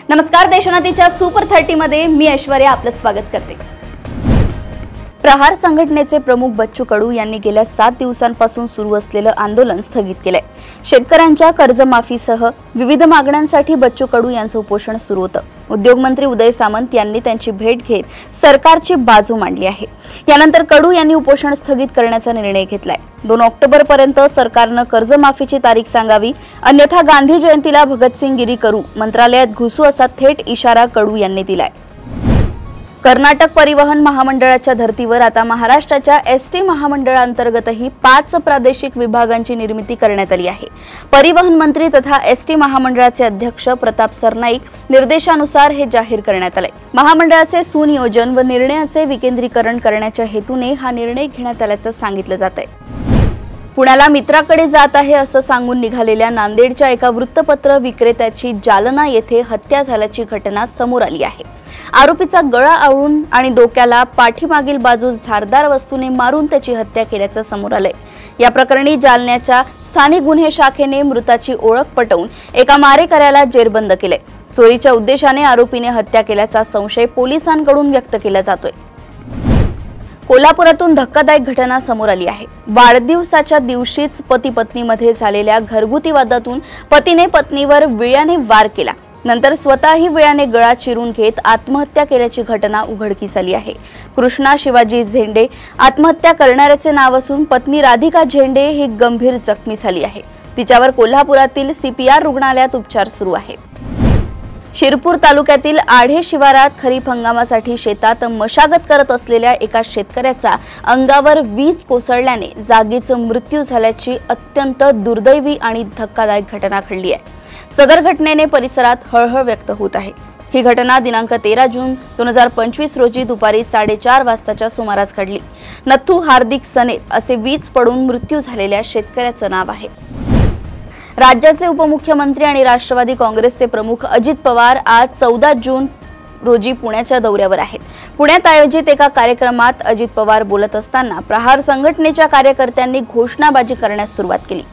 नमस्कार, देशोन्नतीच्या सुपर 30 मध्ये मी ऐश्वर्या आपलं स्वागत करते। प्रहार संघटनेचे प्रमुख बच्चू कडू यांनी गेल्या 7 दिवसांपासून सुरू असलेलं आंदोलन स्थगित केलंय। शेतकऱ्यांच्या कर्जमाफीसह विविध मागण्यांसाठी बच्चू कडू यांचं उपोषण सुरू होतं। उद्योग मंत्री उदय सामंत यांनी त्यांची भेट घेत सरकारची बाजू मांडली आहे। यानंतर कडू यांनी उपोषण स्थगित करण्याचा निर्णय घेतलाय। 2 ऑक्टोबर पर्यंत सरकारनं कर्जमाफीची तारीख सांगावी, अन्यथा गांधी जयंतीला भगतसिंगगिरी करू, मंत्रालयात घुसू असा थेट इशारा कडू यांनी दिलाय। कर्नाटक परिवहन महामंडळाच्या धर्तीवर आता महाराष्ट्राच्या एसटी महामंडळांतर्गतही 5 प्रादेशिक विभागांची निर्मिती करण्यात आली आहे। परिवहन मंत्री तथा एसटी महामंडळाचे अध्यक्ष प्रताप सरनाईक निर्देशानुसार हे जाहीर करण्यात आले। महामंडळाचे सुनियोजन व निर्णयाचे विकेंद्रीकरण करण्याच्या हेतूने हा निर्णय घेण्यात आल्याचं सांगितलं जात आहे। पुण्याला मित्राकडे जात आहे असं सांगून निघालेल्या नांदेडच्या एका वृत्तपत्र विक्रेत्याची जालना येथे हत्या झाल्याची घटना समोर आली आहे। आरोपीचा गळा आवळून आणि डोक्याला पाठीमागील बाजूस धारदार वस्तूने मारून त्याची हत्या केल्याचं समोर आलंय। या प्रकरणी जालन्याच्या स्थानिक गुन्हे शाखेने मृताची ओळख पटवून एका मारेकऱ्याला जेरबंद केले। चोरीच्या उद्देशाने आरोपीने हत्या केल्याचा संशय पोलिसांकडून व्यक्त केला जातोय। कोल्हापुरातून धक्कादायक घटना समोर आली आहे। वाढदिवसाच्या दिवशीच पती पत्नीमध्ये झालेल्या घरगुती वादातून पतीने पत्नीवर विळ्याने वार केला, नंतर स्वतःही विळ्याने गळा चिरून घेत आत्महत्या केल्याची घटना उघडकीस आली आहे। कृष्णा शिवाजी झेंडे आत्महत्या करणाऱ्याचे नाव असून पत्नी राधिका झेंडे ही गंभीर जखमी झाली आहे। तिच्यावर कोल्हापुरातील CPR रुग्णालयात उपचार सुरू आहेत। शिरपूर तालुक्यातील आढे शिवारात खरीप हंगामासाठी शेतात मशागत करत असलेल्या एका शेतकऱ्याचा अंगावर वीज कोसळल्याने जागीच मृत्यू झाल्याची अत्यंत दुर्दैवी आणि धक्कादायक घटना घडली आहे। सदर घटनेने परिसरात हळहळ व्यक्त होत आहे। ही घटना दिनांक 13 जून 2025 रोजी दुपारी 4:30 वाजताच्या सुमारास घडली। नथू हार्दिक सनेर असे वीज पडून मृत्यू झालेल्या शेतकऱ्याचं नाव आहे। राज्याचे उपमुख्यमंत्री आणि राष्ट्रवादी काँग्रेसचे प्रमुख अजित पवार आज 14 जून रोजी पुण्याच्या दौऱ्यावर आहेत। पुण्यात आयोजित एका कार्यक्रमात अजित पवार बोलत असताना प्रहार संघटनेच्या कार्यकर्त्यांनी घोषणाबाजी करण्यास सुरुवात केली।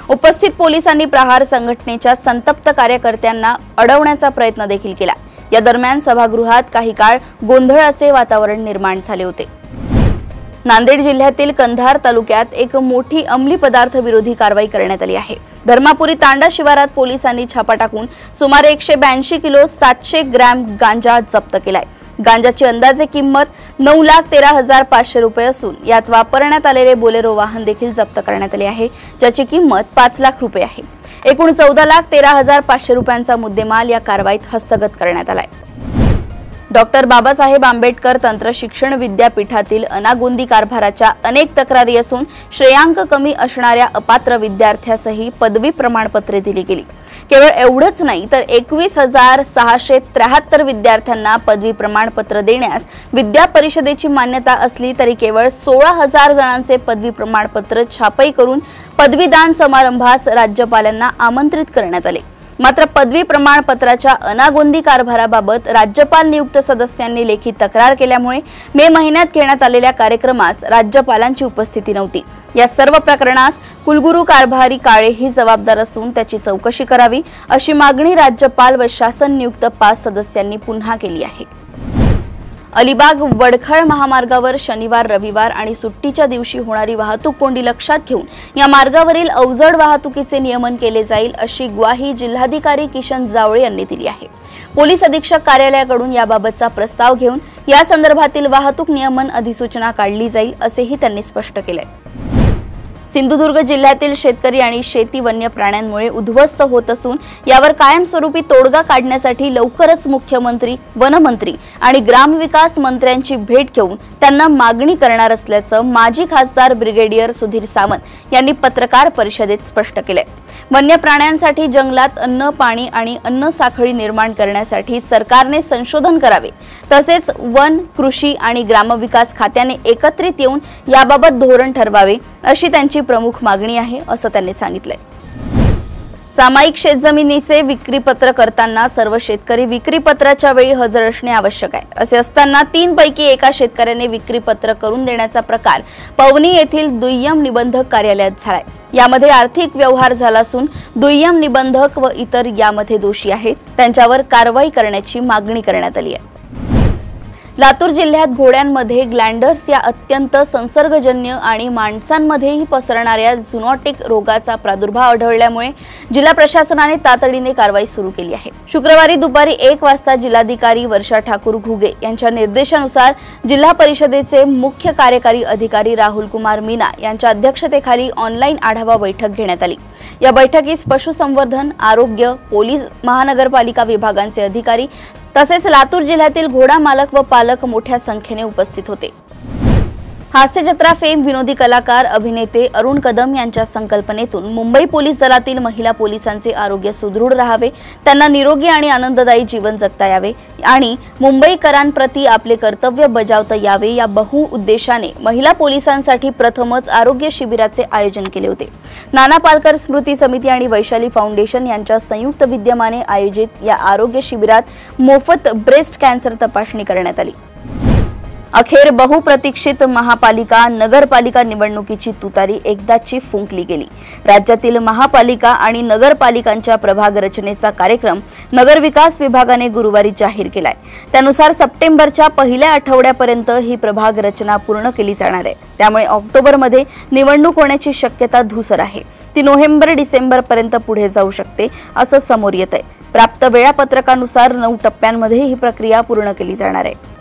उपस्थित पोलिसांनी प्रहार संघटनेच्या संतप्त कार्यकर्त्यांना अडवण्याचा प्रयत्न देखील केला। या दरम्यान सभागृहात काही काळ गोंधळाचे वातावरण निर्माण झाले होते। नांदेड जिल्ह्यातील कंधार तालुक्यात एक मोठी अंमली पदार्थ विरोधी कारवाई करण्यात आली आहे। धर्मापुरी तांडा शिवारात पोलिसांनी छापा टाकून सुमारे 182 किलो 700 ग्रॅम गांजा जप्त केलाय। गांजाची अंदाजे किंमत 9,13,500 रुपये असून यात वापरण्यात आलेले बोलेरो वाहन देखील जप्त करण्यात आले आहे, ज्याची किंमत 5 लाख रुपये आहे। एकूण 14,13,500 रुपयांचा मुद्देमाल या कारवाईत हस्तगत करण्यात आलाय। डॉक्टर बाबासाहेब आंबेडकर तंत्र शिक्षण विद्यापीठातील अनागोंदी कारभाराच्या अनेक तक्रारी असून श्रेयांक कमी असणाऱ्या अपात्र विद्यार्थ्यासही पदवी प्रमाणपत्रे दिली गेली। केवळ एवढंच नाही तर 21,673 विद्यार्थ्यांना पदवी प्रमाणपत्र देण्यास विद्या परिषदेची मान्यता असली तरी केवळ 16,000 जणांचे पदवी प्रमाणपत्र छापई करून पदवीदान समारंभास राज्यपालांना आमंत्रित करण्यात आले। मात्र पदवी प्रमाणपत्राच्या अनागोंदी कारभाराबाबत राज्यपाल नियुक्त सदस्यांनी लेखी तक्रार केल्यामुळे मे महिन्यात घेण्यात आलेल्या कार्यक्रमास राज्यपालांची उपस्थिती नव्हती। या सर्व प्रकरणास कुलगुरू कारभारी काळे ही जबाबदार असून त्याची चौकशी करावी अशी मागणी राज्यपाल व शासन नियुक्त 5 सदस्यांनी पुन्हा केली आहे। अलिबाग वडखळ महामार्गावर शनिवार, रविवार आणि सुट्टीच्या दिवशी होणारी वाहतूक कोंडी लक्षात घेऊन या मार्गावरील अवजड वाहतुकीचे नियमन केले जाईल अशी ग्वाही जिल्हाधिकारी किशन जावळे यांनी दिली आहे। पोलीस अधीक्षक कार्यालयाकडून याबाबतचा प्रस्ताव घेऊन या संदर्भातील वाहतूक नियमन अधिसूचना काढली जाईल असेही त्यांनी स्पष्ट केले। सिंधुदुर्ग जिल्ह्यातील शेतकरी आणि शेती वन्य प्राण्यांमुळे उद्ध्वस्त होत असून यावर कायमस्वरूपी तोडगा काढण्यासाठी लवकरच मुख्यमंत्री, वनमंत्री आणि ग्रामविकास मंत्र्यांची भेट घेऊन त्यांना मागणी करणार असल्याचं माजी खासदार ब्रिगेडियर सुधीर सावंत यांनी पत्रकार परिषदेत स्पष्ट केले। वन्य प्राण्यांसाठी जंगलात अन्न, पाणी आणि अन्न साखळी निर्माण करण्यासाठी सरकारने संशोधन करावे, तसेच वन, कृषी आणि ग्रामविकास खात्याने एकत्रित येऊन याबाबत धोरण ठरवावे अशी त्यांची प्रमुख मागणी आहे असं त्यांनी सांगितले। सामायिक शेतजमिनीचे विक्रीपत्र करताना सर्व शेतकरी विक्रीपत्राच्या वेळी हजर असणे आवश्यक आहे। असे असताना 3 पैकी एका शेतकऱ्याने विक्रीपत्र करून देण्याचा प्रकार पवनी येथील दुय्यम निबंधक कार्यालयात झालाय। यामध्ये आर्थिक व्यवहार झाला असून दुय्यम निबंधक व इतर यामध्ये दोषी आहेत, त्यांच्यावर कारवाई करण्याची मागणी करण्यात आली आहे। लातूर जिल्ह्यात घोड्यांमध्ये ग्लँडर्स या अत्यंत संसर्गजन्य आणि माणसांमध्येही पसरणाऱ्या झुनॉटिक रोगाचा प्रादुर्भाव आढळल्यामुळे जिल्हा प्रशासनाने तातडीने कारवाई सुरू केली आहे। शुक्रवारी दुपारी 1 वाजता जिल्हाधिकारी वर्षा ठाकूर घुगे यांच्या निर्देशानुसार जिल्हा परिषदेचे मुख्य कार्यकारी अधिकारी राहुल कुमार मीना यांच्या अध्यक्षतेखाली ऑनलाईन आढावा बैठक घेण्यात आली। या बैठकीस पशुसंवर्धन, आरोग्य, पोलीस, महानगरपालिका विभागांचे अधिकारी तसेच लातूर जिल्ह्यातील घोडा मालक व पालक मोठ्या संख्येने उपस्थित होते। हास्य जत्रा फेम विनोदी कलाकार अभिनेते अरुण कदम यांच्या संकल्पनेतून मुंबई पोलीस दलातील महिला पोलिसांचे आरोग्य सुदृढ राहावे, त्यांना निरोगी आणि आनंददायी जीवन जगता यावे आणि मुंबईकरांप्रती आपले कर्तव्य बजावता यावे या बहुउद्देशाने महिला पोलिसांसाठी प्रथमच आरोग्य शिबिराचे आयोजन केले होते। नाना पालकर स्मृती समिती आणि वैशाली फाउंडेशन यांच्या संयुक्त विद्यमाने आयोजित या आरोग्य शिबिरात मोफत ब्रेस्ट कॅन्सर तपासणी करण्यात आली। अखेर बहुप्रतीक्षित महापालिका नगरपालिका निवडणुकीची तुतारी एकदाची फुंकली गेली। राज्यातील महापालिका आणि नगरपालिकांच्या प्रभाग रचनेचा कार्यक्रम नगर विकास विभागाने गुरुवारी जाहीर केलाय। त्यानुसार सप्टेंबरच्या पहिल्या आठवड्यापर्यंत ही प्रभाग रचना पूर्ण केली जाणार आहे। त्यामुळे ऑक्टोबरमध्ये निवडणूक होण्याची शक्यता धूसर आहे। ती नोव्हेंबर-डिसेंबर पर्यंत पुढे जाऊ शकते असं समोर येत आहे। प्राप्त वेळापत्रकानुसार 9 टप्प्यांमध्ये ही प्रक्रिया पूर्ण केली जाणार आहे।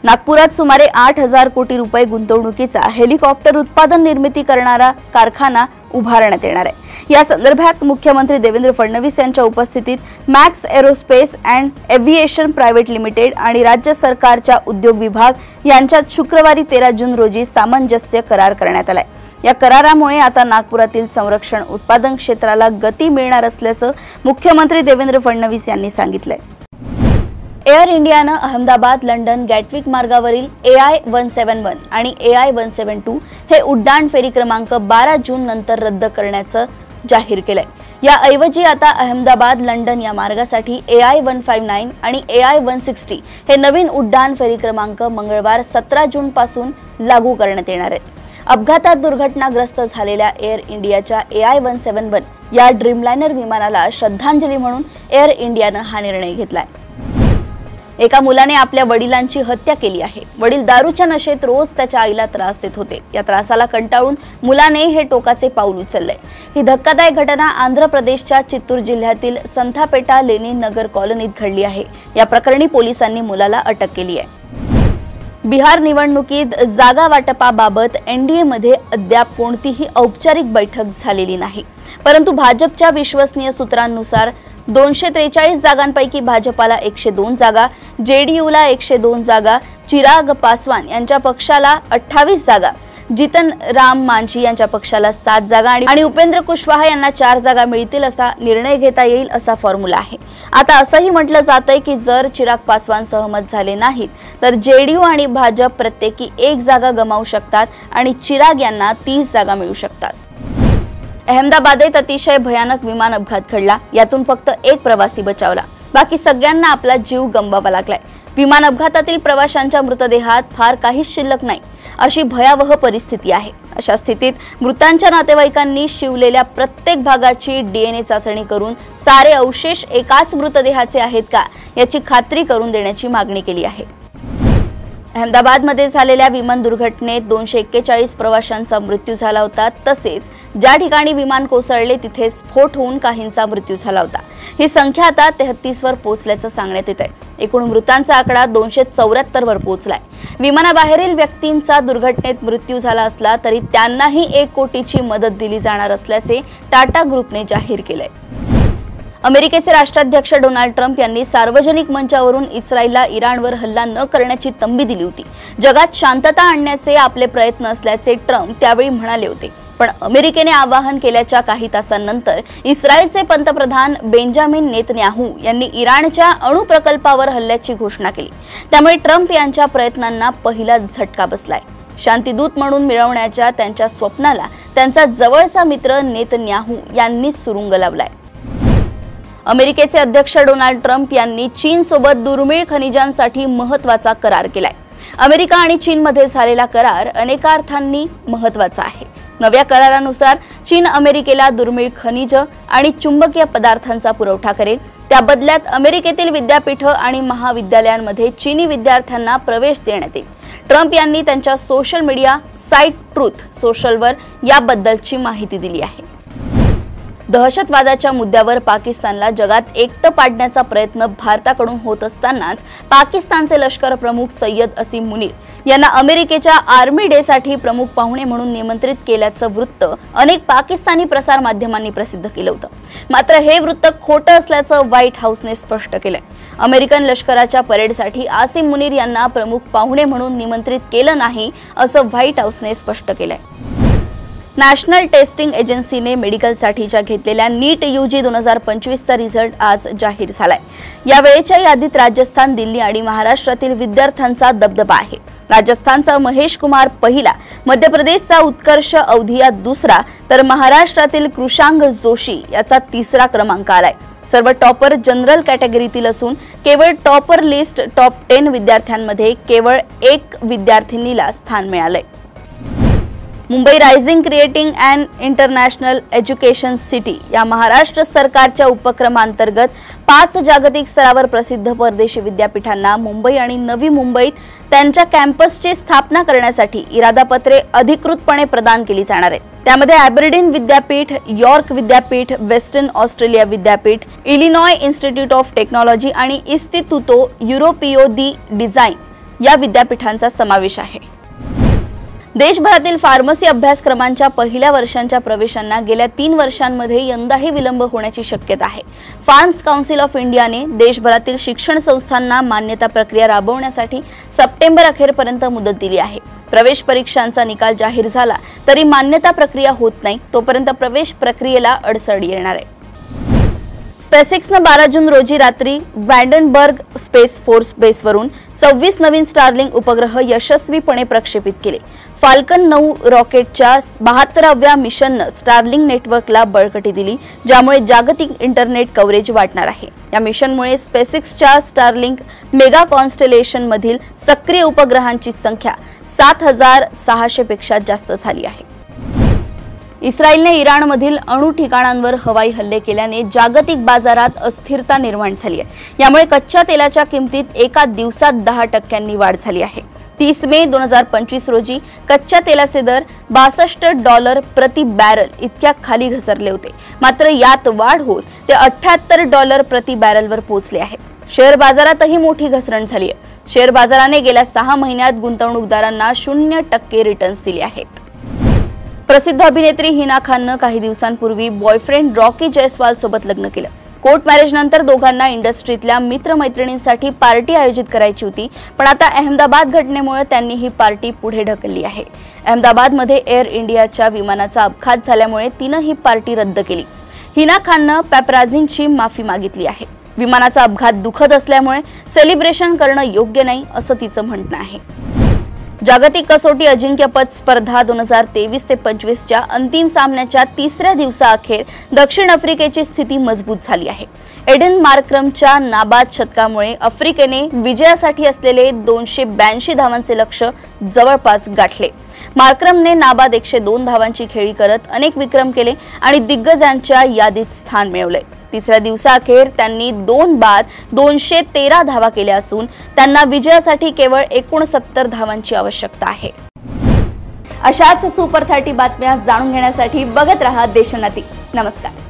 नागपुरात सुमारे 8,000 कोटी रुपये गुंतवणुकीचा हेलिकॉप्टर उत्पादन निर्मिती करणारा कारखाना उभारण्यात येणार आहे। या संदर्भात मुख्यमंत्री देवेंद्र फडणवीस यांच्या उपस्थितीत max aerospace and aviation private limited आणि राज्य सरकारच्या उद्योग विभाग यांच्यात शुक्रवारी 13 जून रोजी सामंजस्य करार करण्यात आलाय। या करारामुळे आता नागपुरातील संरक्षण उत्पादन क्षेत्राला गती मिळणार असल्याचं मुख्यमंत्री देवेंद्र फडणवीस यांनी सांगितलंय। एअर इंडियानं अहमदाबाद लंडन गॅटविक मार्गावरील AI-171 आणि AI-172 हे उड्डाण फेरी क्रमांक 12 जून नंतर रद्द करण्याचं जाहीर केलंय। याऐवजी आता अहमदाबाद लंडन या मार्गासाठी AI-159 आणि AI-160 हे नवीन उड्डाण फेरी क्रमांक मंगळवार 17 जून पासून लागू करण्यात येणार आहेत। अपघातात दुर्घटनाग्रस्त झालेल्या एअर इंडियाच्या AI-171 या ड्रीमलाइनर विमानाला श्रद्धांजली म्हणून एअर इंडियानं हा निर्णय घेतलाय। एका मुलाने आपल्या वडिलांची हत्या केली आहे। वडील दारूच्या नशेत रोज त्याच्या आईला त्रास देत होते। या त्रासाला कंटाळून मुलाने हे टोकाचे पाऊल उचलले। ही धक्कादायक घटना आंध्र प्रदेशच्या चित्तूर जिल्ह्यातील संथापेटा लेनिन नगर कॉलनीत घडली आहे। या प्रकरणी पोलिसांनी मुलाला अटक केली आहे। बिहार निवडणुकीत जागा वाटपाबाबत NDA मध्ये अद्याप कोणतीही औपचारिक बैठक झालेली नाही, परंतु भाजपच्या विश्वसनीय सूत्रांनुसार 243 जागांपैकी भाजपाला 102 जागा, JDUला 102 जागा, चिराग पासवान यांच्या पक्षाला 28 जागा, जितन राम मांझी यांच्या पक्षाला 7 जागा आणि उपेंद्र कुशवाहा यांना 4 जागा मिळतील असा निर्णय घेता येईल असा फॉर्म्युला आहे। आता असंही म्हटलं जातंय की जर चिराग पासवान सहमत झाले नाहीत तर JDU आणि भाजप प्रत्येकी 1 जागा गमावू शकतात आणि चिराग यांना 30 जागा मिळू शकतात। अहमदाबादेत अतिशय भयानक विमान अपघात घडला। यातून फक्त 1 प्रवासी बचावला, बाकी सगळ्यांना आपला जीव गमवावा लागलाय। विमान अपघातातील प्रवाशांच्या मृतदेहात फार काहीच शिल्लक नाही, अशी भयावह परिस्थिती आहे। अशा स्थितीत मृतांच्या नातेवाईकांनी शिवलेल्या प्रत्येक भागाची DNA चाचणी करून सारे अवशेष एकाच मृतदेहाचे आहेत का याची खात्री करून देण्याची मागणी केली आहे। अहमदाबादमध्ये झालेल्या विमान दुर्घटनेत 241 प्रवाशांचा मृत्यू झाला होता। तसेच ज्या ठिकाणी विमान कोसळले तिथे स्फोट होऊन काहींचा मृत्यू झाला होता। ही संख्या आता 33 वर पोहोचल्याचं सांगण्यात येत आहे। एकूण मृतांचा आकडा 274 वर पोहोचलाय। विमानाबाहेरील व्यक्तींचा दुर्घटनेत मृत्यू झाला असला तरी त्यांनाही 1 कोटीची मदत दिली जाणार असल्याचे टाटा ग्रुपने जाहीर केलंय। अमेरिकेचे राष्ट्राध्यक्ष डोनाल्ड ट्रम्प यांनी सार्वजनिक मंचावरून इस्रायलला इराणवर हल्ला न करण्याची तंबी दिली होती। जगात शांतता आणण्याचे आपले प्रयत्न असल्याचे ट्रम्प त्यावेळी म्हणाले होते। पण अमेरिकेने आवाहन केल्याच्या काही तासांनंतर इस्रायलचे पंतप्रधान बेंजामिन नेतन्याहू यांनी इराणच्या अणु प्रकल्पावर हल्ल्याची घोषणा केली। त्यामुळे ट्रम्प यांच्या प्रयत्नांना पहिलाच झटका बसलाय। शांतीदूत म्हणून मिळवण्याच्या त्यांच्या स्वप्नाला त्यांचा जवळचा मित्र नेतन्याहू यांनी सुरुंग लावलाय। अमेरिकेचे अध्यक्ष डोनाल्ड ट्रम्प यांनी चीनसोबत दुर्मिळ खनिजांसाठी महत्त्वाचा करार केलाय। अमेरिका आणि चीनमध्ये झालेला करार अनेकार्थांनी महत्त्वाचा आहे। नव्या करारानुसार चीन अमेरिकेला दुर्मिळ खनिज आणि चुंबकीय पदार्थांचा पुरवठा करेल। त्या बदल्यात अमेरिकेतील विद्यापीठे आणि महाविद्यालयांमध्ये चीनी विद्यार्थ्यांना प्रवेश देण्यात येईल। ट्रम्प यांनी त्यांच्या सोशल मीडिया साइट ट्रूथ सोशलवर याबद्दलची माहिती दिली आहे। दहशतवादाच्या मुद्द्यावर पाकिस्तानला जगात एकटं पाडण्याचा प्रयत्न भारताकडून होत असतानाच पाकिस्तानचे लष्कर प्रमुख सय्यद असीम मुनीर यांना अमेरिकेच्या आर्मी डे साठी प्रमुख पाहुणे म्हणून निमंत्रित केल्याचं वृत्त अनेक पाकिस्तानी प्रसार माध्यमांनी प्रसिद्ध केलं होतं। मात्र हे वृत्त खोटं असल्याचं व्हाईट हाऊसने स्पष्ट केलंय। अमेरिकन लष्कराच्या परेडसाठी आसिम मुनीर यांना प्रमुख पाहुणे म्हणून निमंत्रित केलं नाही असं व्हाईट हाऊसने स्पष्ट केलंय। नॅशनल टेस्टिंग एजन्सीने मेडिकलसाठीच्या घेतलेल्या नीट यूजी 2025 चा रिझल्ट आज जाहीर झालाय। या वेळेच्या यादीत राजस्थान, दिल्ली आणि महाराष्ट्रातील विद्यार्थ्यांचा दबदबा आहे। राजस्थानचा महेश कुमार पहिला, मध्य प्रदेशचा उत्कर्ष अवधिया दुसरा तर महाराष्ट्रातील कृषांग जोशी याचा तिसरा क्रमांक आलाय। सर्व टॉपर जनरल कॅटेगरीतील असून केवळ टॉपर लिस्ट टॉप 10 विद्यार्थ्यांमध्ये केवळ एक विद्यार्थिनीला स्थान मिळालंय। Mumbai rising creating and international education city या महाराष्ट्र सरकारच्या उपक्रमांतर्गत 5 जागतिक स्तरावर प्रसिद्ध परदेशी विद्यापीठांना मुंबई आणि नवी मुंबईत त्यांच्या कॅम्पसची स्थापना करण्यासाठी इरादापत्रे अधिकृतपणे प्रदान केली जाणार आहेत। त्यामध्ये ॲबरडीन विद्यापीठ, यॉर्क विद्यापीठ, वेस्टर्न ऑस्ट्रेलिया विद्यापीठ, इलिनॉय इन्स्टिट्यूट ऑफ टेक्नॉलॉजी आणि इन्स्टिट्यूटो युरोपियो दी डिझाइन या विद्यापीठांचा समावेश आहे। देशभरातील फार्मसी अभ्यासक्रमांच्या पहिल्या वर्षांच्या प्रवेशांना गेल्या 3 वर्षांमध्ये यंदाही विलंब होण्याची शक्यता आहे। फार्म्स काउन्सिल ऑफ इंडियाने देशभरातील शिक्षण संस्थांना मान्यता प्रक्रिया राबवण्यासाठी सप्टेंबर अखेरपर्यंत मुदत दिली आहे। प्रवेश परीक्षांचा निकाल जाहीर झाला तरी मान्यता प्रक्रिया होत नाही, तोपर्यंत प्रवेश प्रक्रियेला अडचण येणार आहे। स्पेसएक्सने 12 जून रोजी रात्री वॅन्डनबर्ग स्पेस फोर्स बेसवरून 26 नवीन स्टारलिंक उपग्रह यशस्वीपणे प्रक्षेपित केले। फाल्कन 9 रॉकेटच्या 72व्या मिशननं स्टारलिंक नेटवर्कला बळकटी दिली, ज्यामुळे जागतिक इंटरनेट कव्हरेज वाढणार आहे। या मिशनमुळे स्पेसएक्सच्या स्टारलिंक मेगा कॉन्स्टेलेशनमधील सक्रिय उपग्रहांची संख्या 7600 पेक्षा जास्त झाली आहे। इस्रायलने इराणमधील अणु ठिकाणांवर हवाई हल्ले केल्याने जागतिक बाजारात अस्थिरता निर्माण झाली आहे। यामुळे कच्च्या तेलाच्या किमतीत एका दिवसात 10% वाढ झाली आहे। 30 मे 2025 रोजी कच्च्या तेलाचे दर $62 प्रति बॅरल इतक्या खाली घसरले होते, मात्र यात वाढ होत ते $78 प्रति बॅरलवर पोहोचले आहेत। शेअर बाजारातही मोठी घसरण झाली आहे। शेअर बाजाराने गेल्या 6 महिन्यात गुंतवणूकदारांना 0% रिटर्न्स दिले आहेत। प्रसिद्ध अभिनेत्री हिना खाननं काही दिवसांपूर्वी बॉयफ्रेंड रॉकी जयस्वाल सोबत लग्न केलं। कोर्ट मॅरेज नंतर दोघांना इंडस्ट्रीतल्या मित्रमैत्रिणींसाठी पार्टी आयोजित करायची होती, पण आता अहमदाबाद घटनेमुळे त्यांनी ही पार्टी पुढे ढकलली आहे। अहमदाबादमध्ये एअर इंडियाच्या विमानाचा अपघात झाल्यामुळे तिनं ही पार्टी रद्द केली। हिना खाननं पॅपराझींची माफी मागितली आहे। विमानाचा अपघात दुःखद असल्यामुळे सेलिब्रेशन करणं योग्य नाही असं तिचं म्हणणं आहे। जागतिक कसोटी अजिंक्यपद स्पर्धा 2023 ते 25 च्या अंतिम सामन्याच्या 3ऱ्या दिवसाअखेर दक्षिण आफ्रिकेची स्थिती मजबूत झाली आहे। एडन मार्क्रमच्या नाबाद शतकामुळे आफ्रिकेने विजयासाठी असलेले 282 धावांचे लक्ष्य जवळपास गाठले। मार्क्रमने नाबाद 102 धावांची खेळी करत अनेक विक्रम केले आणि दिग्गजांच्या यादीत स्थान मिळवले। तिसऱ्या दिवसाअखेर त्यांनी 2 बाद 213 धावा केल्या असून त्यांना विजयासाठी केवळ 69 धावांची आवश्यकता आहे। अशाच सुपर 30 बातम्या जाणून घेण्यासाठी बघत रहा देशोन्नती। नमस्कार।